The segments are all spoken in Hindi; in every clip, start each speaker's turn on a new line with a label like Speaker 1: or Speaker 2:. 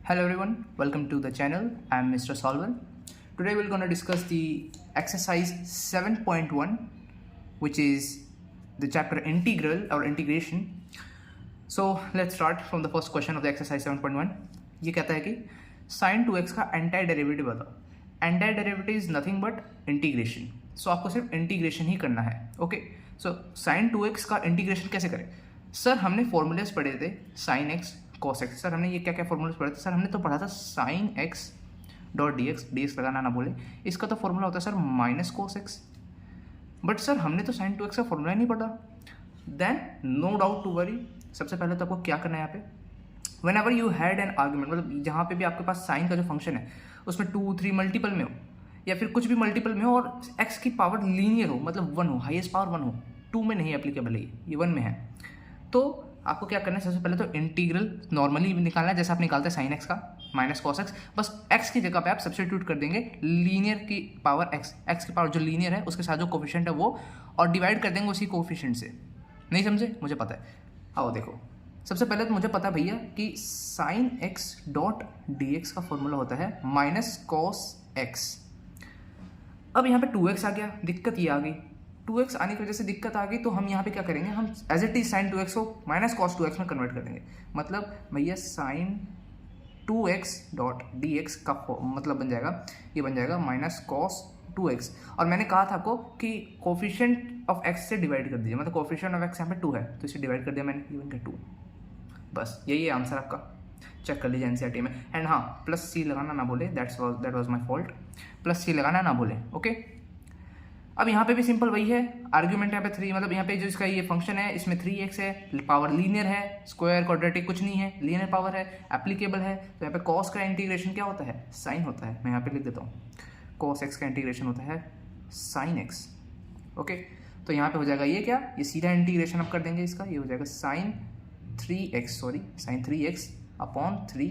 Speaker 1: Hello everyone, welcome to the channel. I am Mr. Solver. Today we're going to discuss the exercise 7.1, which is the chapter integral or integration. So let's start from the first question of the exercise 7.1. ये कहता है कि sin 2x का एंटाई डेरिवेटिव बताओ. Anti derivative is nothing but integration. So आपको सिर्फ इंटीग्रेशन ही करना है. ओके, सो sin 2x का इंटीग्रेशन कैसे करें? सर हमने फॉर्मूलेस पढ़े थे sin x cos x. Sir हमने ये क्या क्या फॉर्मूलेस पढ़े थे? सर हमने तो पढ़ा था sin x डॉट dx लगाना ना बोले. इसका तो फॉर्मूला होता है sir minus cos x. But sir हमने तो sin 2x का फॉर्मूला ही नहीं पढ़ा. Then no doubt to worry. सबसे पहले तो आपको क्या करना है यहाँ पे, whenever you had an argument, मतलब जहाँ पे भी आपके पास साइन का जो फंक्शन है उसमें 2, 3 मल्टीपल में हो या फिर कुछ भी मल्टीपल में हो और x की पावर लीनियर हो, मतलब 1 हो, हाईएस्ट पावर 1 हो. 2 में नहीं एप्लीकेबल है, ये 1 में है. तो आपको क्या करना है, सबसे पहले तो इंटीग्रल नॉर्मली निकालना है जैसे आप निकालते हैं साइन एक्स का माइनस कॉस एक्स. बस एक्स की जगह पे आप सब्स्टिट्यूट कर देंगे लीनियर की पावर एक्स की पावर जो लीनियर है उसके साथ जो कोफिशिएंट है वो, और डिवाइड कर देंगे उसी कोफिशिएंट से. नहीं समझे? मुझे पता है. आओ देखो, सबसे पहले तो मुझे पता है भैया कि sine x dot d x का फॉर्मूला होता है माइनस कॉस एक्स. अब यहाँ पे 2x आ गया, दिक्कत ये आ गई. 2x आने की वजह से दिक्कत आ गई, तो हम यहाँ पे क्या करेंगे, हम as it is sine 2x को माइनस कॉस 2x में कन्वर्ट कर देंगे. मतलब भैया sign 2x dot d x का मतलब बन जाएगा, ये बन जाएगा माइनस कॉस 2x. और मैंने कहा था आपको कि कोफिशिएंट ऑफ x से डिवाइड कर दीजिए, मतलब कोफिशिएंट ऑफ x यहाँ पे 2 है तो इसे डिवाइड कर दिया मैंने, ये बन गया 2. बस यही है आंसर आपका. चेक कर लीजिए एनसीईआरटी में. एंड हाँ, प्लस सी लगाना ना बोले, that was my fault. Plus c लगाना ना बोले. ओके, अब यहाँ पे भी सिंपल वही है. आर्ग्यूमेंट यहाँ पे 3, मतलब यहाँ पे जो इसका ये फंक्शन है इसमें 3x है, पावर लीनियर है, स्क्वायर क्वाड्रेटिक कुछ नहीं है, लीनियर पावर है, एप्लीकेबल है. तो यहाँ पे कॉस का इंटीग्रेशन क्या होता है? साइन होता है. मैं यहाँ पे लिख देता हूँ, कॉस एक्स का इंटीग्रेशन होता है साइन एक्स. ओके, तो यहाँ पे हो जाएगा ये क्या, ये सीधा इंटीग्रेशन आप कर देंगे इसका, ये हो जाएगा साइन 3x अपॉन 3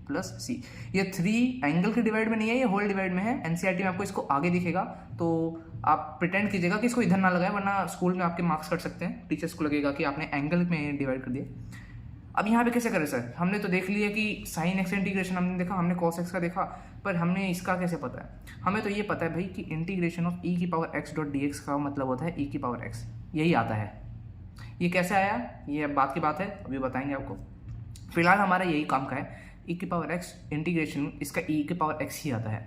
Speaker 1: प्लस सी. ये 3 एंगल के डिवाइड में नहीं है, ये होल डिवाइड में है. एनसीईआरटी में आपको इसको आगे दिखेगा, तो आप प्रिटेंड कीजिएगा कि इसको इधर ना लगाए, वरना स्कूल में आपके मार्क्स कट सकते हैं. टीचर्स को लगेगा कि आपने एंगल में डिवाइड कर दिया. अब यहाँ पे कैसे करें सर? हमने तो देख लिया कि साइन एक्स इंटीग्रेशन हमने देखा, हमने कॉस एक्स का देखा, पर हमने इसका कैसे पता है? हमें तो ये पता है भाई कि इंटीग्रेशन ऑफ ई की power x dot d x का मतलब होता है ई की पावर एक्स. यही आता है. ये कैसे आया, ये बात की बात है, अभी बताएंगे आपको. फिलहाल हमारा यही काम का है, ई की पावर एक्स इंटीग्रेशन, इसका ई की पावर एक्स ही आता है.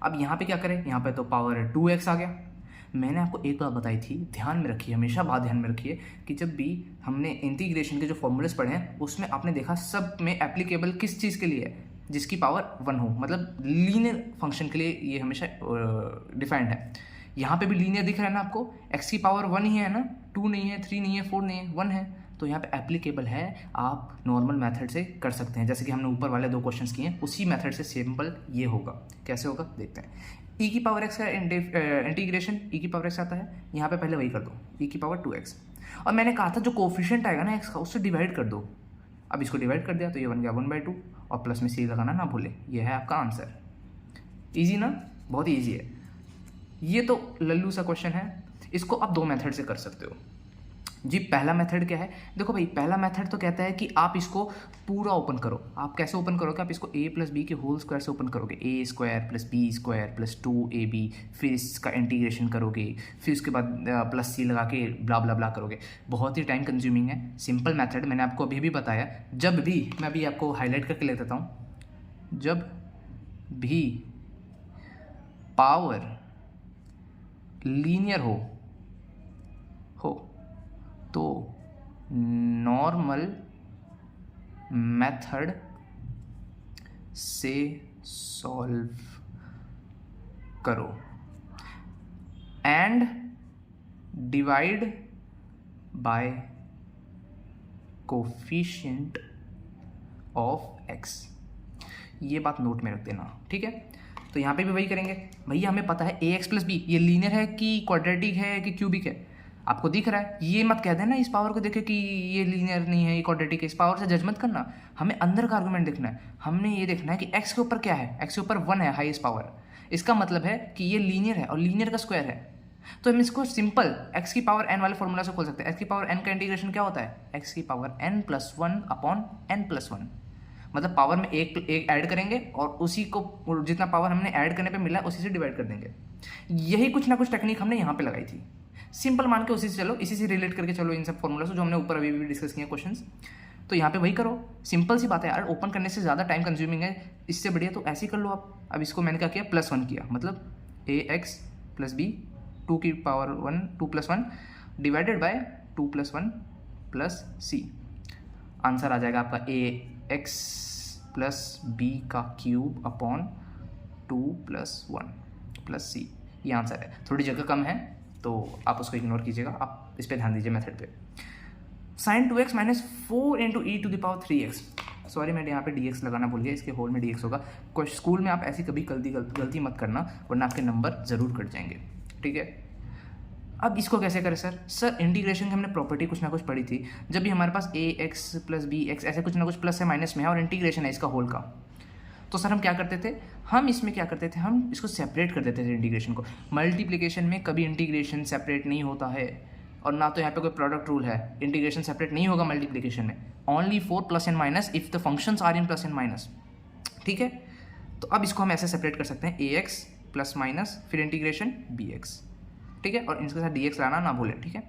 Speaker 1: अब यहाँ पे क्या करें, यहाँ पे तो पावर 2x आ गया. मैंने आपको एक बात बताई थी, ध्यान में रखिए, हमेशा बात ध्यान में रखिए कि जब भी हमने इंटीग्रेशन के जो फॉर्मूलेस पढ़े हैं उसमें आपने देखा सब में एप्लीकेबल किस चीज़ के लिए है, जिसकी पावर 1 हो, मतलब लीनियर फंक्शन के लिए ये हमेशा डिफाइंड है. यहाँ पे भी लीनियर दिख रहा है ना आपको, x की पावर 1 ही है ना, 2 नहीं है, 3 नहीं है, 4 नहीं है, 1 है. तो यहाँ पे एप्लीकेबल है, आप नॉर्मल मेथड से कर सकते हैं, जैसे कि हमने ऊपर वाले 2 क्वेश्चंस किए हैं उसी मेथड से सिंपल ये होगा. कैसे होगा देखते हैं. ई की पावर एक्स का इंटीग्रेशन ई की पावर एक्स आता है, यहाँ पे पहले वही कर दो, ई की पावर 2x. और मैंने कहा था जो कोफिशिएंट आएगा ना एक्स का उससे डिवाइड कर दो. अब इसको डिवाइड कर दिया तो ये बन गया 1/2, और प्लस में सी लगाना ना भूले. ये है आपका आंसर. ईजी ना, बहुत ही ईजी है. ये तो लल्लू सा क्वेश्चन है, इसको आप 2 मेथड से कर सकते हो जी. पहला मेथड क्या है, देखो भाई, पहला मेथड तो कहता है कि आप इसको पूरा ओपन करो. आप कैसे ओपन करोगे? आप इसको a प्लस बी के होल स्क्वायर से ओपन करोगे, a square plus B square plus 2ab, फिर इसका इंटीग्रेशन करोगे, फिर उसके बाद प्लस सी लगा के ब्ला ब्ला ब्ला करोगे. बहुत ही टाइम कंज्यूमिंग है. सिंपल मेथड मैंने आपको अभी भी बताया. जब भी, मैं अभी आपको हाईलाइट करके ले देता हूँ, जब भी पावर लीनियर हो तो नॉर्मल मेथड से सॉल्व करो and divide by coefficient of x. ये बात नोट में रख देना, ठीक है. तो यहाँ पे भी वही करेंगे. भैया हमें पता है ax प्लस बी ये लीनियर है कि क्वाड्रेटिक है कि क्यूबिक है, आपको दिख रहा है. ये मत कह देना इस पावर को देखे कि ये लीनियर नहीं है, ये क्वाड्रेटिक है. इस पावर से जज मत करना, हमें अंदर का आर्गुमेंट देखना है. हमने ये देखना है कि x के ऊपर क्या है, x के ऊपर 1 है हाईएस्ट पावर. इसका मतलब है कि ये लीनियर है और लीनियर का स्क्वायर है. तो हम इसको सिंपल x की पावर n वाले फॉर्मूला से खोल सकते हैं. x की पावर n का इंटीग्रेशन क्या होता है? x की power n plus 1 upon n plus 1. मतलब पावर में एक ऐड करेंगे और उसी को जितना पावर हमने ऐड करने पे मिला है उसी से डिवाइड कर देंगे। यही कुछ ना कुछ टेक्निक हमने यहाँ पे लगाई थी। सिंपल मान के उसी से चलो, इसी से रिलेट करके चलो इन सब फॉर्मूला से जो हमने ऊपर अभी भी डिस्कस किए क्वेश्चंस। तो यहाँ पे वही करो, सिंपल सी बात है यार, ओपन करने से ज़्यादा टाइम कंज्यूमिंग है, इससे बढ़िया तो ऐसे ही कर लो आप। अब इसको मैंने क्या किया, +1 किया, मतलब ax + b 2 की power 1 2 + 1 divided by 2 + 1 + c। Answer आ जाएगा आपका ax + b का क्यूब अपॉन 2 + 1 + c। ये आंसर है। थोड़ी जगह कम है तो आप उसको इग्नोर कीजिएगा, आप इस पर ध्यान दीजिए मेथड पे। sin 2x - 4 × e⁻³ 3x। Sorry मैं यहाँ पे dx लगाना भूल गया, इसके होल में dx होगा। स्कूल में आप ऐसी कभी गलती मत करना, वरना आपके नंबर ज़रूर कट जाएंगे, ठीक है। अब इसको कैसे करें सर इंटीग्रेशन की हमने प्रॉपर्टी कुछ ना कुछ पढ़ी थी। जब भी हमारे पास ax + bx ऐसे कुछ ना कुछ प्लस है माइनस में है और इंटीग्रेशन है इसका होल का, तो सर हम क्या करते थे, हम इसमें क्या करते थे, हम इसको सेपरेट कर देते थे इंटीग्रेशन को। मल्टीप्लिकेशन में कभी इंटीग्रेशन सेपरेट नहीं होता है, और ना तो यहाँ पे कोई प्रोडक्ट रूल है, इंटीग्रेशन सेपरेट नहीं होगा मल्टीप्लिकेशन में। Only for plus and minus if the functions are in plus and minus, ठीक है। तो अब इसको हम ऐसे सेपरेट कर सकते हैं, ax ± फिर इंटीग्रेशन bx, ठीक है, और इनके साथ dx लाना ना भूलें, ठीक है।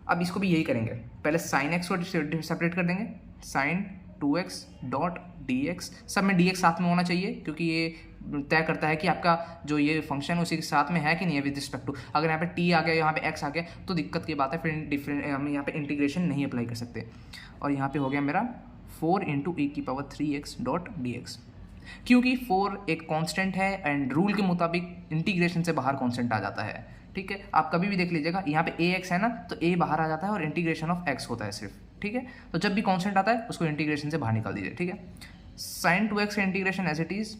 Speaker 1: अब इसको भी यही करेंगे, पहले sin x को सेपरेट कर देंगे, sin 2x dx, सब में dx साथ में होना चाहिए क्योंकि ये तय करता है कि आपका जो ये फंक्शन उसी के साथ में है कि नहीं है विद रिस्पेक्ट टू। अगर यहाँ पे t आ गया, यहाँ पे x आ गया तो दिक्कत की बात है, फिर डिफरेंट हम यहाँ पे इंटीग्रेशन नहीं अप्लाई कर सकते। और यहाँ पे हो गया मेरा 4 × e⁻³ dx, क्योंकि 4 एक कांस्टेंट है एंड रूल के मुताबिक इंटीग्रेशन से बाहर कांस्टेंट आ जाता है, ठीक है। आप कभी भी देख लीजिएगा, यहाँ पे ax है ना, तो a बाहर आ जाता है और इंटीग्रेशन ऑफ x होता है सिर्फ, ठीक है। तो जब भी कांस्टेंट आता है उसको इंटीग्रेशन से बाहर निकाल दीजिए, ठीक है। sin 2x का integration as it is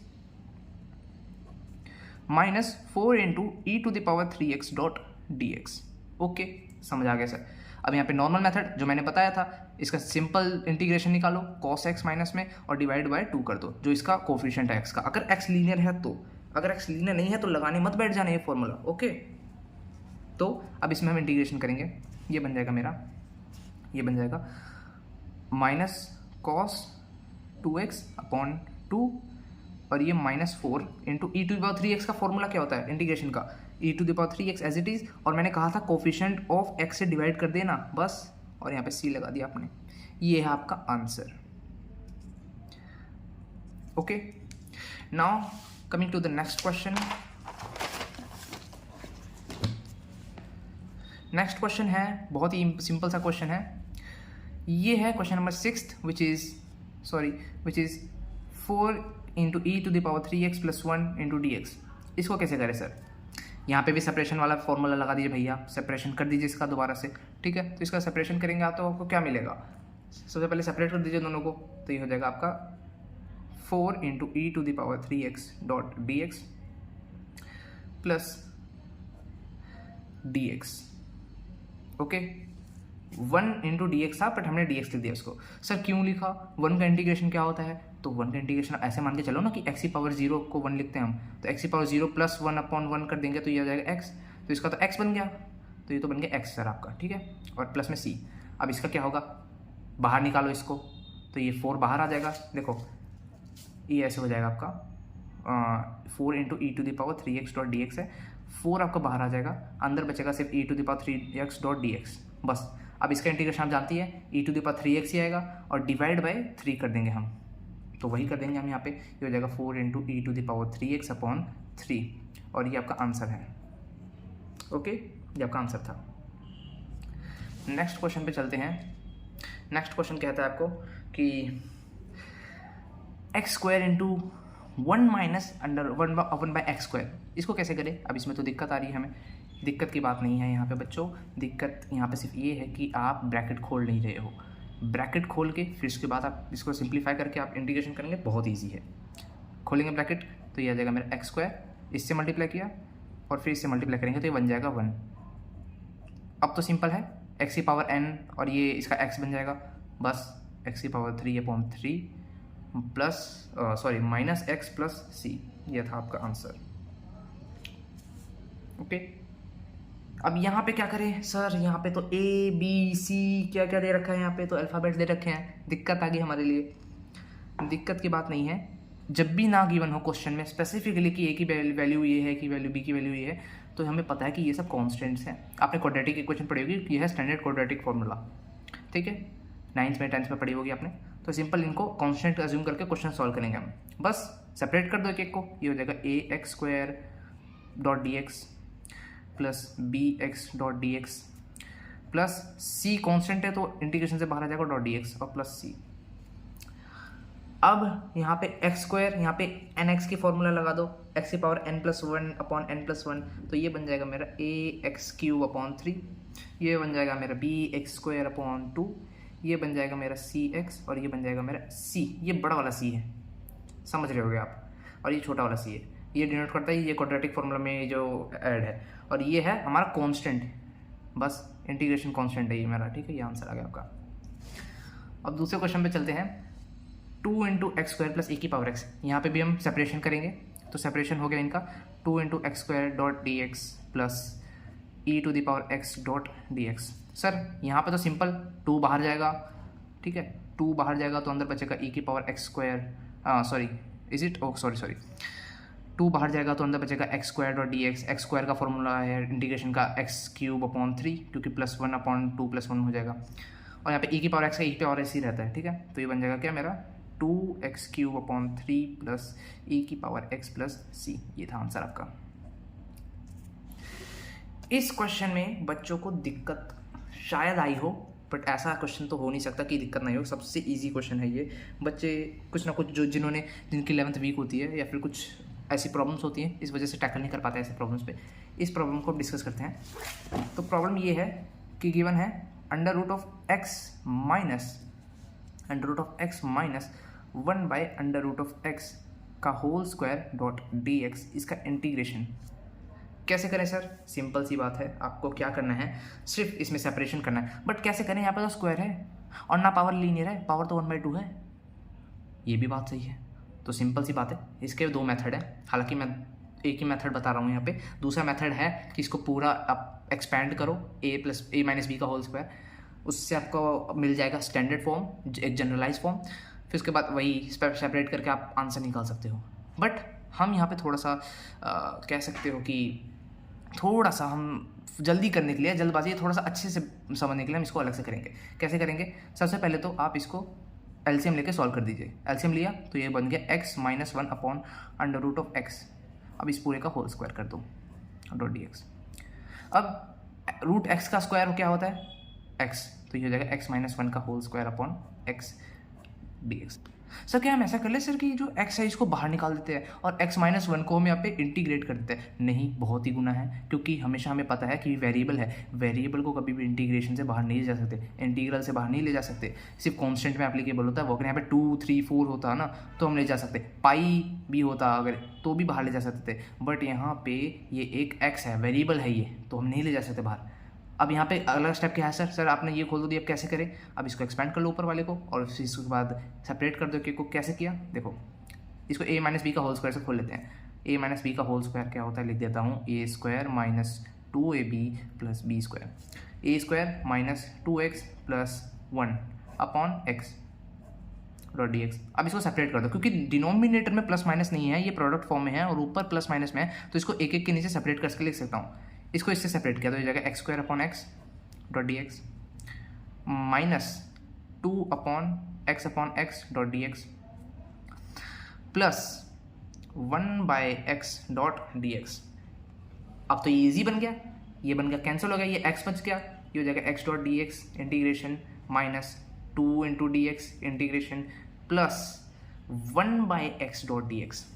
Speaker 1: -4 × e⁻³ dx। Okay, समझ आ गया सर। अब यहाँ पे नॉर्मल मेथड जो मैंने बताया था, इसका सिंपल इंटीग्रेशन निकालो cos x माइनस में और डिवाइड बाय 2 कर दो, जो इसका कोफिशिएंट है x का। अगर x लीनियर है तो, अगर x लीनियर नहीं है तो लगाने मत बैठ जाने ये फॉर्मूला, ओके। तो अब इसमें हम इंटीग्रेशन करेंगे, ये बन जाएगा मेरा, ये बन जाएगा -cos 2x/2 और ये -4 × e⁻³ का फॉर्मूला क्या होता है इंटीग्रेशन का, e⁻³ एज इट इज़, और मैंने कहा था कोफिशिएंट ऑफ x से डिवाइड कर देना बस, और यहाँ पे c लगा दिया आपने। ये है आपका answer, okay. Now coming to the next question. Next question है बहुत ही सिंपल सा क्वेश्चन है, ये है question number 6 which is 4 × e⁻³ + 1 × dx। इसको कैसे करें सर, यहाँ पे भी सेपरेशन वाला फॉर्मूला लगा दीजिए भैया, सेपरेशन कर दीजिए इसका दोबारा से, ठीक है। तो इसका सेपरेशन करेंगे आप तो आपको क्या मिलेगा, सबसे पहले सेपरेट कर दीजिए दोनों को, तो ये हो जाएगा आपका 4 × e⁻³ dx plus dx, okay. 1 × dx था बट हमने dx लिख दिया उसको। सर क्यों लिखा, 1 का इंटीग्रेशन क्या होता है, तो 1 का इंटीग्रेशन ऐसे मान के चलो ना कि x⁻0 को 1 लिखते हैं हम, तो x⁻0 + 1/1 कर देंगे तो ये आ जाएगा x, तो इसका तो x बन गया, तो ये तो बन गया x सर आपका, ठीक है, और प्लस में c। अब इसका क्या होगा, बाहर निकालो इसको, तो ये 4 बाहर आ जाएगा, देखो ये ऐसे हो जाएगा आपका 4 × e⁻³ dx है, 4 आपका बाहर आ जाएगा, अंदर बचेगा सिर्फ e⁻³ dx बस। अब इसका इंटीग्रेशन आप जानती है e⁻³ ही आएगा और डिवाइड बाय 3 कर देंगे हम, तो वही कर देंगे हम यहाँ पे, ये हो जाएगा 4 × e⁻³ और ये आपका आंसर है, ओके, ये आपका आंसर था। नेक्स्ट क्वेश्चन पे चलते हैं। नेक्स्ट क्वेश्चन कहता है आपको कि x² × 1 इसको कैसे करें। अब इसमें तो दिक्कत आ रही है हमें, दिक्कत की बात नहीं है यहाँ पे बच्चों, दिक्कत यहाँ पे सिर्फ ये है कि आप ब्रैकेट खोल नहीं रहे हो। ब्रैकेट खोल के फिर उसके बाद आप इसको सिंप्लीफाई करके आप इंटीग्रेशन करेंगे, बहुत ईजी है। खोलेंगे ब्रैकेट तो ये आ जाएगा मेरा x², इससे मल्टीप्लाई किया और फिर इससे मल्टीप्लाई करेंगे तो ये बन जाएगा 1। अब तो सिंपल है, x⁻n और ये इसका x बन जाएगा बस, x⁻³ प्लस -x + c, ये था आपका आंसर, ओके। अब यहाँ पे क्या करें सर, यहाँ पे तो a b c क्या क्या दे रखा है, यहाँ पे तो अल्फ़ाबेट दे रखे हैं, दिक्कत आ गई हमारे लिए। दिक्कत की बात नहीं है। जब भी ना गिवन हो क्वेश्चन में स्पेसिफिकली कि ए की वैल्यू ये है, कि वैल्यू बी की वैल्यू ये है, तो हमें पता है कि ये सब कॉन्स्टेंट्स हैं। आपने क्वाड्रेटिक इक्वेशन पढ़ी होगी, ये है स्टैंडर्ड क्वाड्रेटिक फार्मूला, ठीक है, 9th में 10th में पढ़ी होगी आपने। तो सिंपल इनको कॉन्स्टेंट अज्यूम करके क्वेश्चन सॉल्व करेंगे हम। बस सेपरेट कर दो एक एक को, ये हो जाएगा a x square dot d x plus b x dot d x plus c constant है तो इंटीग्रेशन से बाहर आ जाएगा डॉट डी एक्स और प्लस सी। अब यहाँ पे एक्स स्क्वायर, यहाँ पे एन एक्स की फॉर्मूला लगा दो, एक्स की power n plus one upon n plus one, तो ये बन जाएगा मेरा ए एक्स क्यूब अपॉन 3, ये बन जाएगा मेरा बी एक्स स्क्वायर अपॉन 2, ये बन जाएगा मेरा सी एक्स और ये बन जाएगा मेरा सी। ये बड़ा वाला सी है, समझ रहे होगे आप, और ये छोटा वाला सी है, ये डिनोट करता है ये क्वाड्रेटिक फार्मूला में जो ऐड है, और ये है हमारा कॉन्स्टेंट, बस इंटीग्रेशन कॉन्स्टेंट है ये मेरा, ठीक है, ये आंसर आ गया आपका। अब दूसरे क्वेश्चन पे चलते हैं। 2 इंटू एक्स स्क्वायर प्लस ए की पावर एक्स, यहाँ पे भी हम सेपरेशन करेंगे, तो सेपरेशन हो गया इनका 2 into x square dot d x plus e to the power x dot d x. Sir यहाँ पे तो सिंपल 2 बाहर जाएगा, ठीक है, 2 बाहर जाएगा तो अंदर बचेगा ई की power x square, sorry is it, oh sorry 2 बाहर जाएगा तो अंदर बचेगा x square dot d x. X square का फॉर्मूला है इंटीग्रेशन का एक्स क्यूब अपॉन 3, क्योंकि प्लस 1 अपॉन 2 प्लस 1 हो जाएगा, और यहाँ पे ई की पावर एक्स का ई पे और ऐसे ही रहता है, ठीक है, तो ये बन जाएगा क्या मेरा 2x क्यूब अपॉन 3 प्लस ई की पावर x प्लस सी। ये था आंसर आपका। इस क्वेश्चन में बच्चों को दिक्कत शायद आई हो, बट ऐसा क्वेश्चन तो हो नहीं सकता कि दिक्कत नहीं हो, सबसे इजी क्वेश्चन है ये। बच्चे कुछ ना कुछ जिनकी 11th वीक होती है या फिर कुछ ऐसी प्रॉब्लम्स होती हैं, इस वजह से टैकल नहीं कर पाते ऐसे प्रॉब्लम्स पे। इस प्रॉब्लम को डिस्कस करते हैं। तो प्रॉब्लम ये है कि गिवन है under root of x minus 1 by under root of x का whole square dot d x, इसका इंटीग्रेशन कैसे करें सर? सिंपल सी बात है, आपको क्या करना है, सिर्फ इसमें सेपरेशन करना है। बट कैसे करें, यहाँ पे तो स्क्वायर है और ना पावर लीनियर है, पावर तो 1/2 है, ये भी बात सही है। तो सिंपल सी बात है, इसके 2 मेथड है, हालांकि मैं एक ही मेथड बता रहा हूँ यहाँ पे। दूसरा मेथड है कि इसको पूरा आप एक्सपैंड करो, a माइनस बी का होल स्क्वायर, उससे आपको मिल जाएगा स्टैंडर्ड फॉर्म, एक जनरलाइज फॉर्म। फिर उसके बाद वही सेपरेट करके आप आंसर निकाल सकते हो। बट हम यहाँ पे थोड़ा सा कह सकते हो कि थोड़ा सा हम जल्दी करने के लिए, जल्दबाजी थोड़ा सा अच्छे से समझने के लिए हम इसको अलग से करेंगे। कैसे करेंगे? सबसे पहले तो आप इसको एलसीएम लेके सॉल्व कर दीजिए। एलसीएम लिया तो ये बन गया x minus 1 upon under root of x. अब इस पूरे का होल स्क्वायर कर दो डॉट डी एक्स। अब रूट एक्स का स्क्वायर क्या होता है? x, तो ये हो जाएगा x माइनस 1 का whole square upon x d x. Sir क्या हम ऐसा कर ले सर कि जो x है इसको बाहर निकाल देते हैं और x माइनस 1 को हम यहाँ पे इंटीग्रेट कर देते हैं? नहीं, बहुत ही गुना है, क्योंकि हमेशा हमें पता है कि वेरिएबल है, वेरिएबल को कभी भी इंटीग्रेशन से बाहर नहीं ले जा सकते, इंटीग्रल से बाहर नहीं ले जा सकते। सिर्फ कांस्टेंट में एप्लीकेबल होता है वो। अगर यहाँ पे 2, 3, 4 होता है ना तो हम ले जा सकते, पाई भी होता अगर तो भी बाहर ले जा सकते थे। बट यहाँ पे ये एक x है, वेरिएबल है ये, तो हम नहीं ले जा सकते बाहर। अब यहाँ पे अगला स्टेप क्या है सर? सर आपने ये खोल दो दिया, अब कैसे करें? अब इसको एक्सपेंड कर लो ऊपर वाले को और फिर इसके बाद सेपरेट कर दो के को। कैसे किया देखो, इसको a माइनस बी का होल स्क्वायर से खोल लेते हैं। a माइनस बी का होल स्क्वायर क्या होता है लिख देता हूँ, a square minus 2ab plus B square, a square minus 2x plus 1 upon x dot d x. अब इसको सेपरेट कर दो, क्योंकि डिनोमिनेटर में प्लस माइनस नहीं है, ये प्रोडक्ट फॉर्म में है और ऊपर प्लस माइनस में है, तो इसको एक एक के नीचे सेपरेट करके लिख सकता हूँ। इसको इससे सेपरेट किया तो ये जाएगा x square upon x dot d x minus 2 upon x dot d x plus 1 by x dot d x. अब तो ये ईजी बन गया, ये बन गया, कैंसिल हो गया, ये एक्स बच गया, ये हो जाएगा x dot d x integration minus 2 into d x integration plus 1 by x dot d x.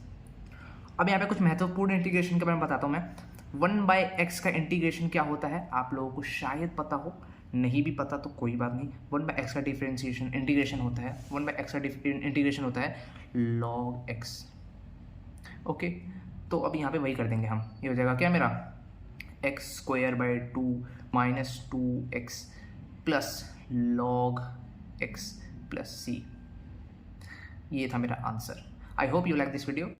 Speaker 1: अब यहाँ पे कुछ महत्वपूर्ण इंटीग्रेशन के बारे में बताता हूँ मैं। 1 बाय एक्स का इंटीग्रेशन क्या होता है आप लोगों को शायद पता हो, नहीं भी पता तो कोई बात नहीं। 1 बाय एक्स का डिफरेंशिएशन इंटीग्रेशन होता है, 1 बाय एक्स का इंटीग्रेशन होता है log x। ओके, तो अब यहाँ पे वही कर देंगे हम। ये हो जाएगा क्या मेरा x square by 2 minus 2x plus log x plus c। ये था मेरा answer. I hope you like this video.